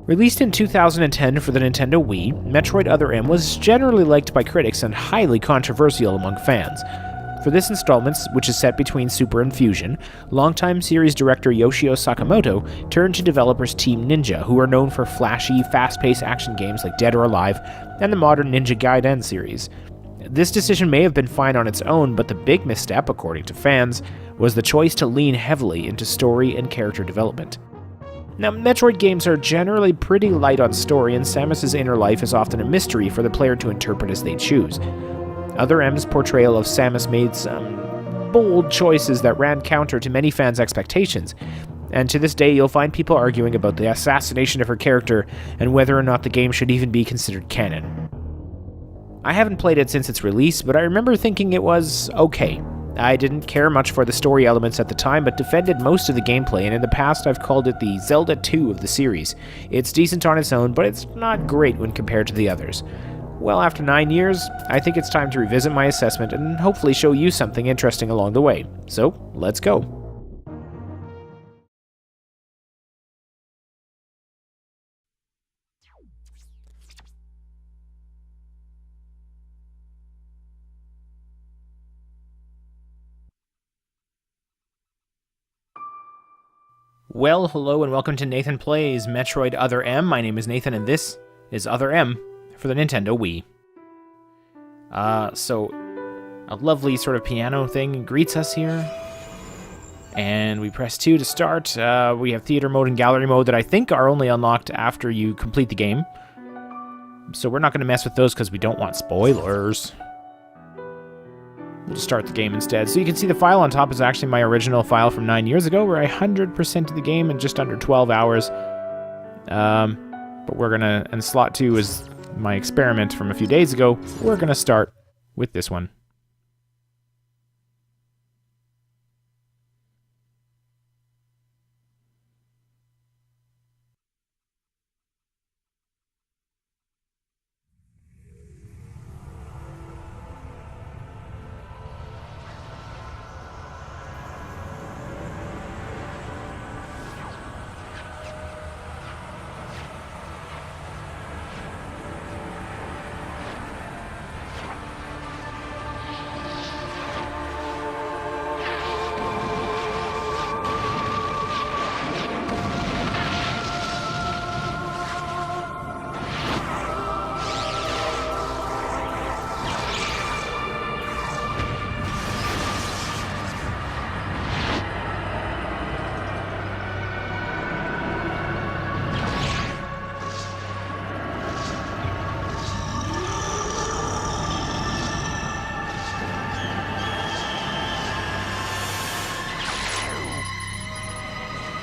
Released in 2010 for the Nintendo Wii, Metroid Other M was generally liked by critics and highly controversial among fans. For this installment, which is set between Super and Fusion, longtime series director Yoshio Sakamoto turned to developers Team Ninja, who are known for flashy, fast-paced action games like Dead or Alive and the modern Ninja Gaiden series. This decision may have been fine on its own, but the big misstep, according to fans, was the choice to lean heavily into story and character development. Now, Metroid games are generally pretty light on story, and Samus's inner life is often a mystery for the player to interpret as they choose. Other M's portrayal of Samus made some bold choices that ran counter to many fans' expectations, and to this day you'll find people arguing about the assassination of her character and whether or not the game should even be considered canon. I haven't played it since its release, but I remember thinking it was okay. I didn't care much for the story elements at the time, but defended most of the gameplay, and in the past I've called it the Zelda 2 of the series. It's decent on its own, but it's not great when compared to the others. Well, after 9 years, I think it's time to revisit my assessment and hopefully show you something interesting along the way. So, let's go. Well, hello and welcome to Nathan Plays Metroid Other M. My name is Nathan and this is Other M for the Nintendo Wii. So a lovely sort of piano thing greets us here. And we press 2 to start. We have theater mode and gallery mode that I think are only unlocked after you complete the game. So we're not going to mess with those because we don't want spoilers. We'll just start the game instead. So you can see the file on top is actually my original file from 9 years ago, where I 100%ed the game in just under 12 hours. But we're gonna, and slot 2 is my experiment from a few days ago. We're gonna start with this one.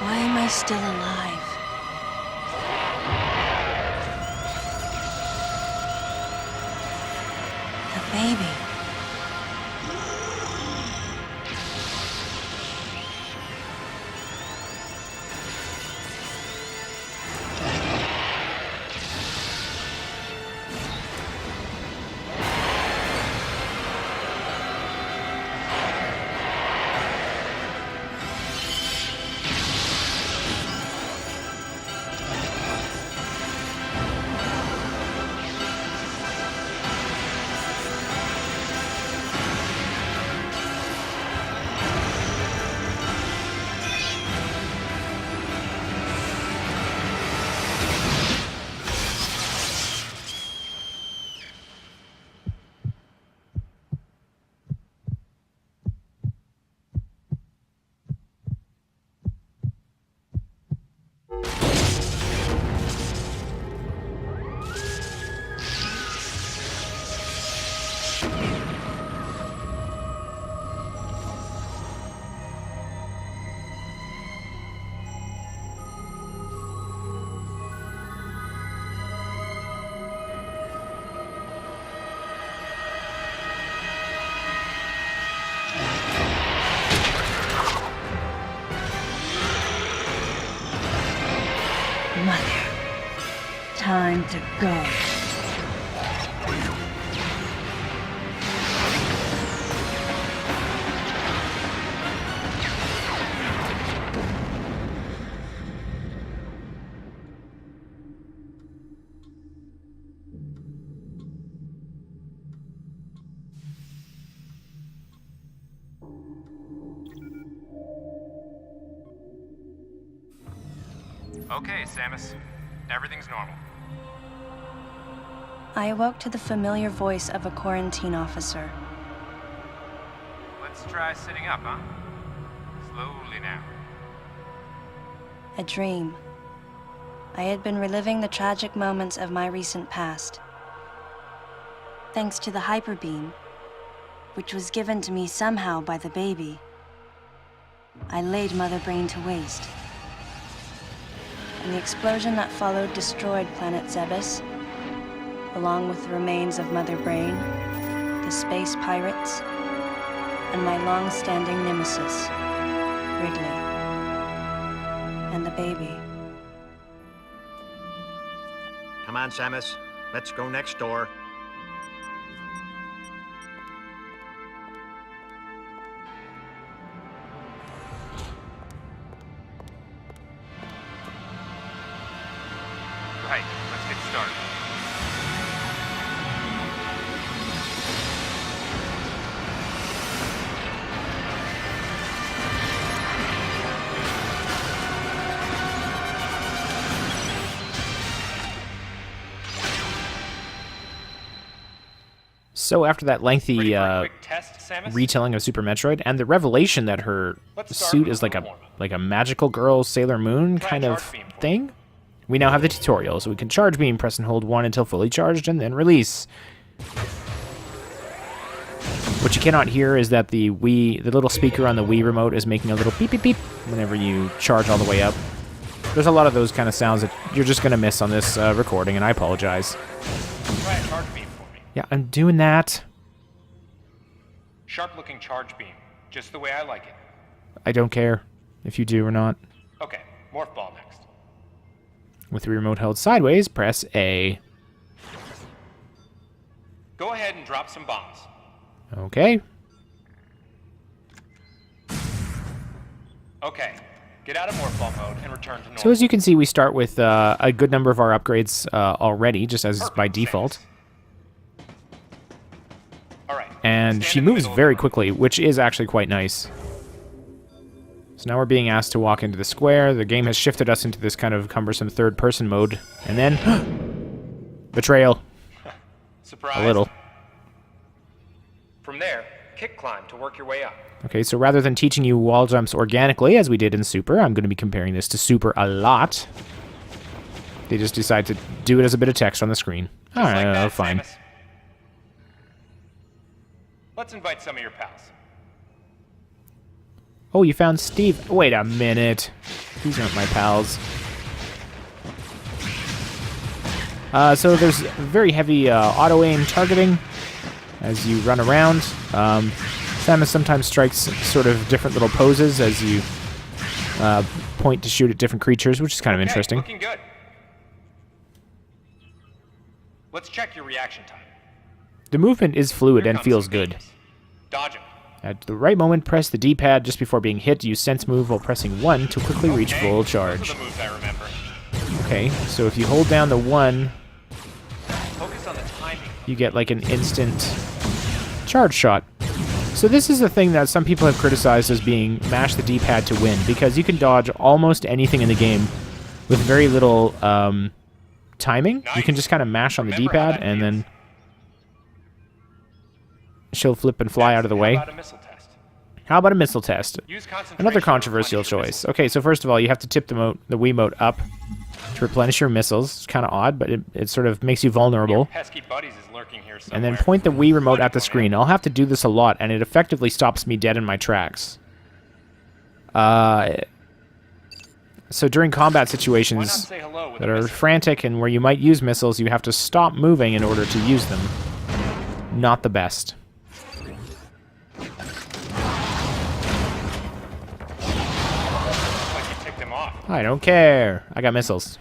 Why am I still alive? The baby. Mother, time to go. Okay, Samus. Everything's normal. I awoke to the familiar voice of a quarantine officer. Let's try sitting up, huh? Slowly now. A dream. I had been reliving the tragic moments of my recent past. Thanks to the hyper beam, which was given to me somehow by the baby, I laid Mother Brain to waste. And the explosion that followed destroyed Planet Zebes, along with the remains of Mother Brain, the space pirates, and my long-standing nemesis, Ridley, and the baby. Come on, Samus. Let's go next door. Right, let's get started. So after that lengthy Ready for a quick test, Samus? retelling of Super Metroid and the revelation that her Let's start suit with is like a performance. magical girl Sailor Moon Try kind charge of beam for me. thing, we now have the tutorial, so we can charge beam, press and hold 1 until fully charged, and then release. What you cannot hear is that the little speaker on the Wii remote is making a little beep beep beep whenever you charge all the way up. There's a lot of those kind of sounds that you're just going to miss on this recording, and I apologize. Try a charge beam for me. Yeah, I'm doing that. Sharp-looking charge beam, just the way I like it. I don't care if you do or not. Okay, morph ball next. With the remote held sideways, press A. Go ahead and drop some bombs. Okay. Okay, get out of morph ball mode and return to normal. So as you can see, we start with a good number of our upgrades already, just as is by Perfect, default. Samus. All right. And stand she in the moves middle of very the room. quickly, which is actually quite nice. So now we're being asked to walk into the square. The game has shifted us into this kind of cumbersome third-person mode. And then... betrayal. Surprise. A little. From there, kick climb to work your way up. Okay, so rather than teaching you wall jumps organically, as we did in Super, I'm going to be comparing this to Super a lot. They just decide to do it as a bit of text on the screen. Just like Alright, that, fine. Samus. Let's invite some of your pals. Oh, you found Steve. Wait a minute. These aren't my pals. So there's very heavy auto-aim targeting as you run around. Samus sometimes strikes sort of different little poses as you point to shoot at different creatures, which is kind of Okay, interesting. Looking good. Let's check your reaction time. The movement is fluid Here and comes feels some good. beams. Dodge 'em. At the right moment, press the D-pad just before being hit. Use Sense Move while pressing 1 to quickly reach Okay, full those charge. are the moves I remember. Okay, so if you hold down the 1, Focus on the timing. you get like an instant charge shot. So this is a thing that some people have criticized as being mash the D-pad to win, because you can dodge almost anything in the game with very little timing. You can just kind of mash on the Remember how D-pad that and feels. then she'll flip and fly out of the How way. about a missile test? How about a missile test? Use concentration Another to controversial replenish your choice. missiles. Okay, so first of all, you have to tip the Wiimote up to replenish your missiles. It's kind of odd, but it sort of makes you Your vulnerable. pesky buddies is lurking here somewhere. And then point the Wii remote at the screen. I'll have to do this a lot, and it effectively stops me dead in my tracks. So during combat Why not situations say hello with that a are missile? frantic and where you might use missiles, you have to stop moving in order to use them. Not the best. Like you ticked him off. I don't care. I got missiles.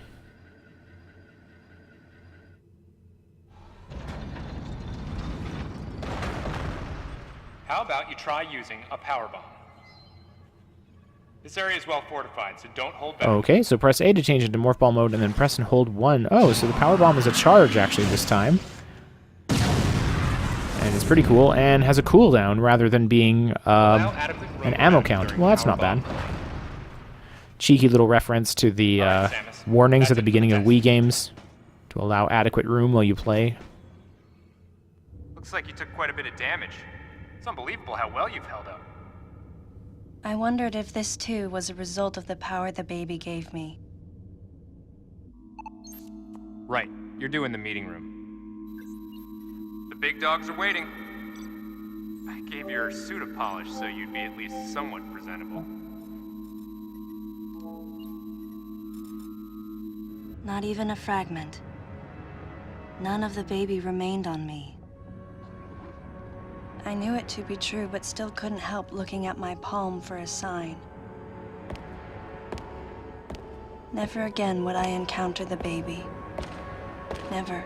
How about you try using a power bomb? This area is well fortified, so don't hold back. Okay, so press A to change into Morph Ball mode, and then press and hold 1. Oh, so the power bomb is a charge, actually, this time. And it's pretty cool, and has a cooldown rather than being Allow adequate an room ammo around count. during Well, that's power not bad. bomb. Cheeky little reference to the Alright, Samus. warnings That's at the it for beginning the of test. Wii games to allow adequate room while you play. Looks like you took quite a bit of damage. It's unbelievable how well you've held up. I wondered if this too was a result of the power the baby gave me. Right, you're due in the meeting room. The big dogs are waiting. I gave your suit a polish so you'd be at least somewhat presentable. Not even a fragment. None of the baby remained on me. I knew it to be true, but still couldn't help looking at my palm for a sign. Never again would I encounter the baby. Never.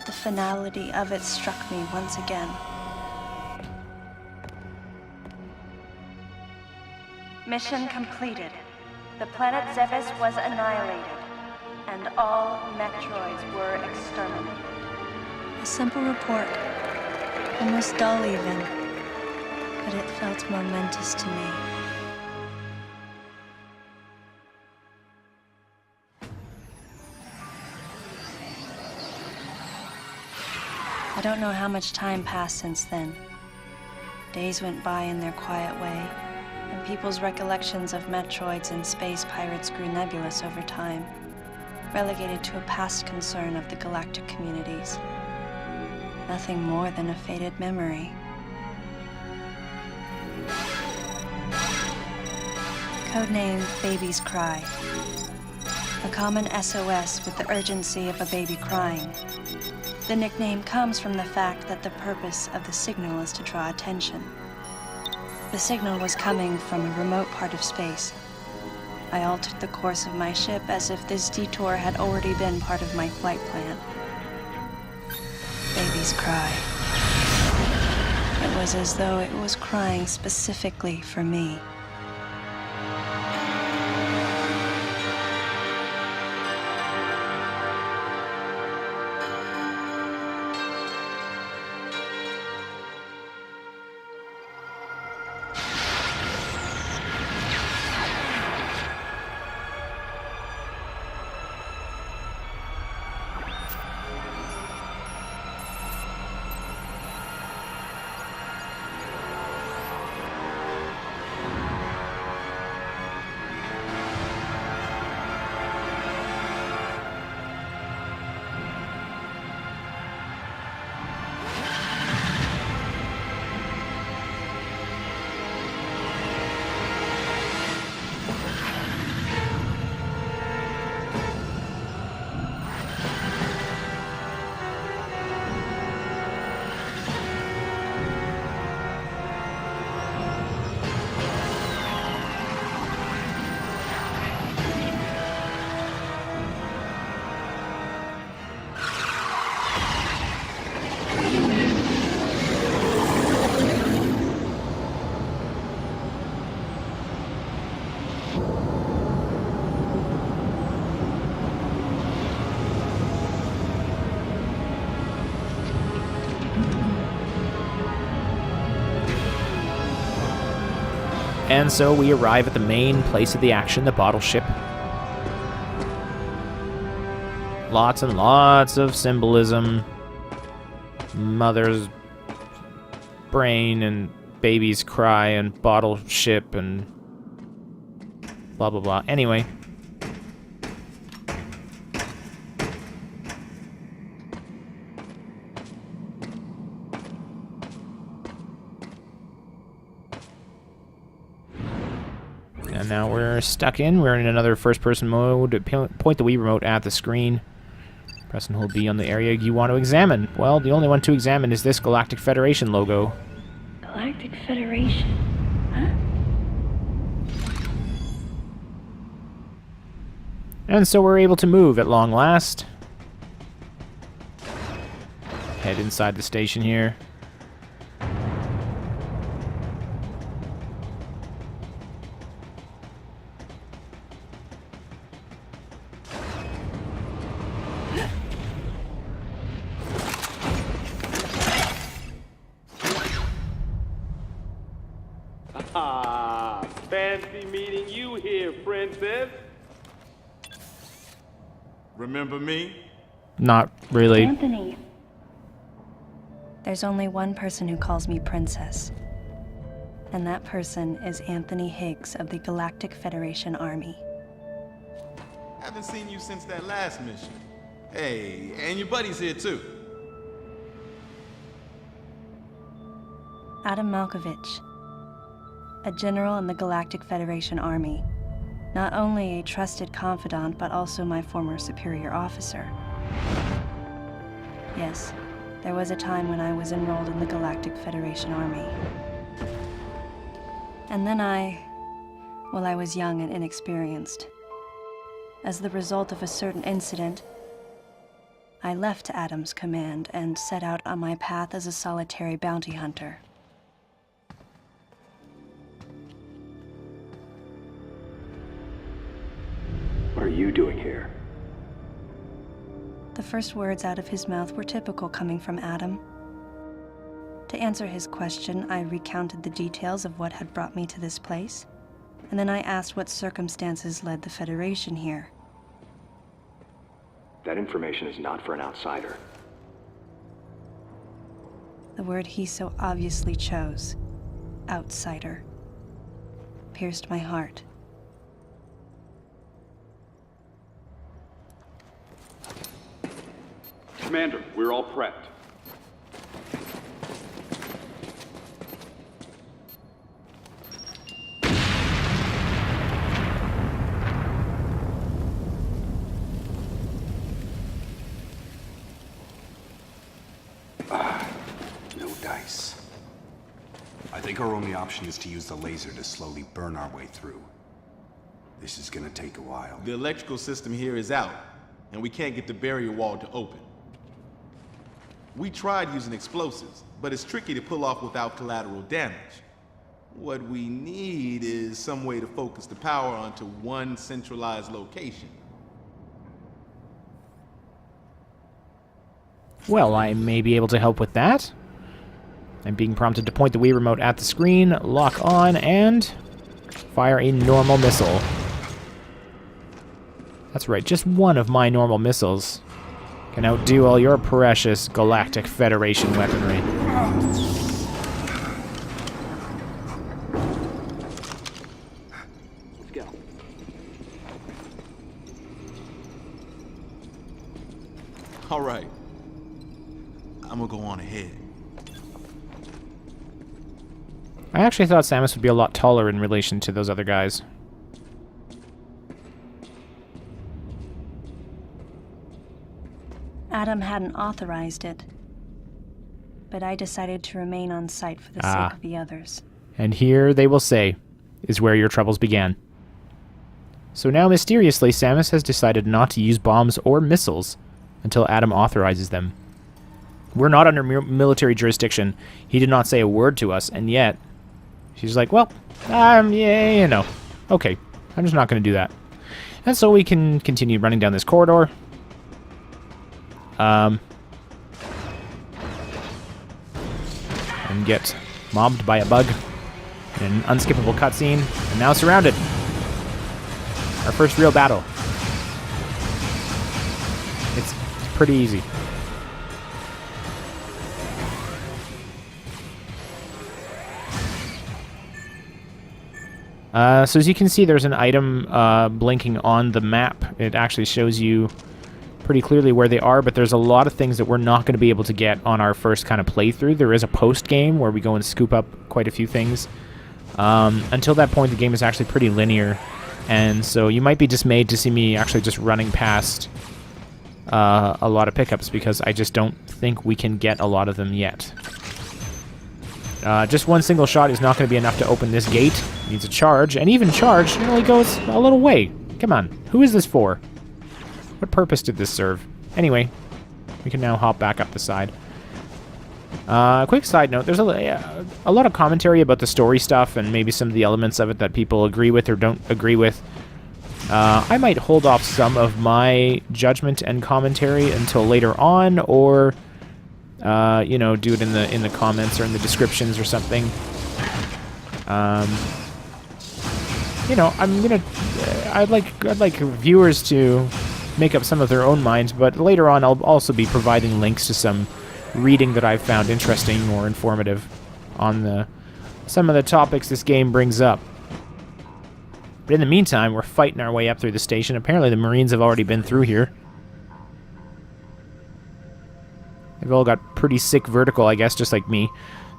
The finality of it struck me once again. Mission completed. The planet Zevis was annihilated, and all Metroids were exterminated. A simple report, almost dull even, but it felt momentous to me. I don't know how much time passed since then. Days went by in their quiet way, and people's recollections of Metroids and space pirates grew nebulous over time, relegated to a past concern of the galactic communities. Nothing more than a faded memory. Codename Baby's Cry. A common SOS with the urgency of a baby crying. The nickname comes from the fact that the purpose of the signal is to draw attention. The signal was coming from a remote part of space. I altered the course of my ship as if this detour had already been part of my flight plan. Baby's cry. It was as though it was crying specifically for me. And so we arrive at the main place of the action, the bottle ship. Lots and lots of symbolism. Mother's brain and baby's cry and bottle ship and blah blah blah. Anyway. And now we're stuck in. We're in another first-person mode. Point the Wii remote at the screen. Press and hold B on the area you want to examine. Well, the only one to examine is this Galactic Federation logo. Galactic Federation? Huh? And so we're able to move at long last. Head inside the station here. Remember me? Not really. Anthony. There's only one person who calls me Princess. And that person is Anthony Higgs of the Galactic Federation Army. Haven't seen you since that last mission. Hey, and your buddy's here too. Adam Malkovich, a general in the Galactic Federation Army. Not only a trusted confidant, but also my former superior officer. Yes, there was a time when I was enrolled in the Galactic Federation Army. And then I was young and inexperienced. As the result of a certain incident, I left Adam's command and set out on my path as a solitary bounty hunter. What are you doing here? The first words out of his mouth were typical coming from Adam. To answer his question, I recounted the details of what had brought me to this place, and then I asked what circumstances led the Federation here. That information is not for an outsider. The word he so obviously chose, outsider, pierced my heart. Commander, we're all prepped. No dice. I think our only option is to use the laser to slowly burn our way through. This is gonna take a while. The electrical system here is out, and we can't get the barrier wall to open. We tried using explosives, but it's tricky to pull off without collateral damage. What we need is some way to focus the power onto one centralized location. Well, I may be able to help with that. I'm being prompted to point the Wii remote at the screen, lock on, and fire a normal missile. That's right, just one of my normal missiles can outdo all your precious Galactic Federation weaponry. Let's go. All right. I'm gonna go on ahead. I actually thought Samus would be a lot taller in relation to those other guys. Adam hadn't authorized it, but I decided to remain on site for the sake of the others. And here, they will say, is where your troubles began. So now, mysteriously, Samus has decided not to use bombs or missiles until Adam authorizes them. We're not under military jurisdiction. He did not say a word to us, and yet, she's like, well, yeah, you know, okay, I'm just not going to do that. And so we can continue running down this corridor. And get mobbed by a bug in an unskippable cutscene, and now surrounded. Our first real battle. It's pretty easy. So as you can see, there's an item blinking on the map. It actually shows you pretty clearly where they are, but there's a lot of things that we're not going to be able to get on our first kind of playthrough. There is a post-game where we go and scoop up quite a few things. Until that point, the game is actually pretty linear, and so you might be dismayed to see me actually just running past a lot of pickups, because I just don't think we can get a lot of them yet. Just one single shot is not going to be enough to open this gate. It needs a charge, and even charge, it only goes a little way. Come on, who is this for? What purpose did this serve? Anyway, we can now hop back up the side. Quick side note, there's a lot of commentary about the story stuff and maybe some of the elements of it that people agree with or don't agree with. I might hold off some of my judgment and commentary until later on, or you know, do it in the comments or in the descriptions or something. You know, I'd like viewers to make up some of their own minds, but later on I'll also be providing links to some reading that I've found interesting or informative on some of the topics this game brings up. But in the meantime, we're fighting our way up through the station. Apparently the Marines have already been through here. They've all got pretty sick vertical, I guess, just like me.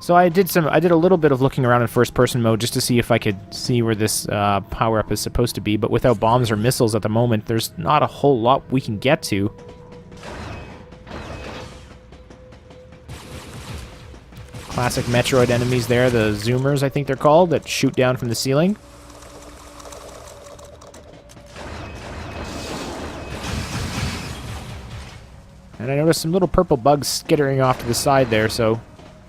So I did a little bit of looking around in first-person mode just to see if I could see where this power-up is supposed to be, but without bombs or missiles at the moment, there's not a whole lot we can get to. Classic Metroid enemies there, the Zoomers, I think they're called, that shoot down from the ceiling. And I noticed some little purple bugs skittering off to the side there, so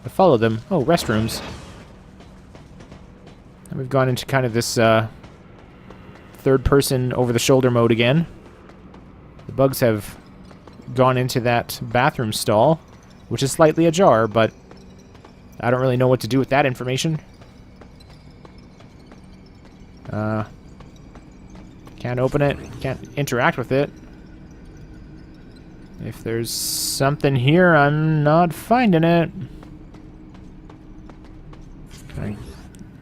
I follow them. Oh, restrooms. And we've gone into kind of this third-person over-the-shoulder mode again. The bugs have gone into that bathroom stall, which is slightly ajar, but I don't really know what to do with that information. Can't open it, can't interact with it. If there's something here, I'm not finding it. Can I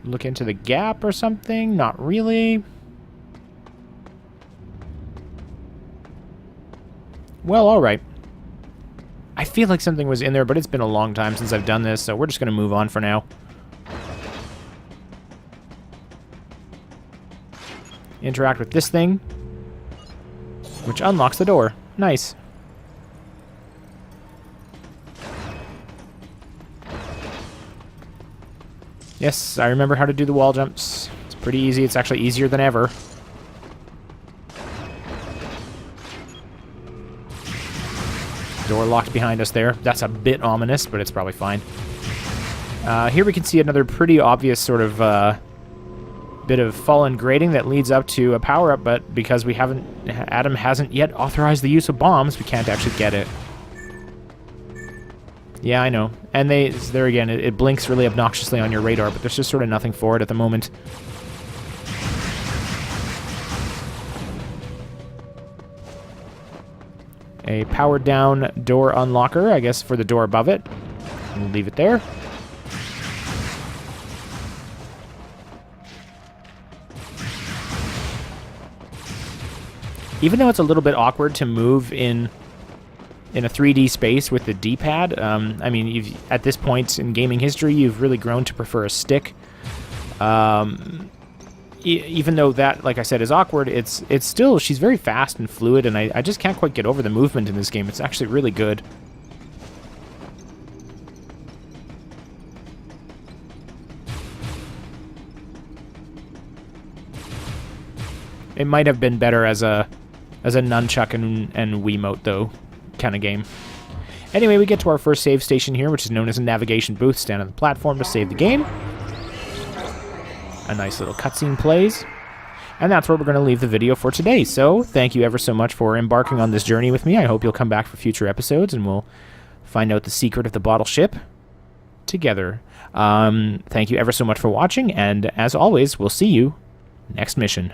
look into the gap or something? Not really. Well, alright. I feel like something was in there, but it's been a long time since I've done this, so we're just going to move on for now. Interact with this thing, which unlocks the door. Nice. Yes, I remember how to do the wall jumps. It's pretty easy. It's actually easier than ever. Door locked behind us there. That's a bit ominous, but it's probably fine. Here we can see another pretty obvious sort of bit of fallen grating that leads up to a power-up, but because we haven't... Adam hasn't yet authorized the use of bombs, we can't actually get it. Yeah, I know. And there again, it blinks really obnoxiously on your radar, but there's just sort of nothing for it at the moment. A powered down door unlocker, I guess, for the door above it. We'll leave it there. Even though it's a little bit awkward to move in a 3D space with the D-pad, I mean, at this point in gaming history, you've really grown to prefer a stick. Even though that, like I said, is awkward, it's still, she's very fast and fluid, and I just can't quite get over the movement in this game. It's actually really good. It might have been better as a nunchuck and Wiimote, though, kind of game. Anyway, we get to our first save station here, which is known as a navigation booth. Stand on the platform to save the game. A nice little cutscene plays. And that's where we're going to leave the video for today. So, thank you ever so much for embarking on this journey with me. I hope you'll come back for future episodes, and we'll find out the secret of the bottle ship together. Thank you ever so much for watching, and as always, we'll see you next mission.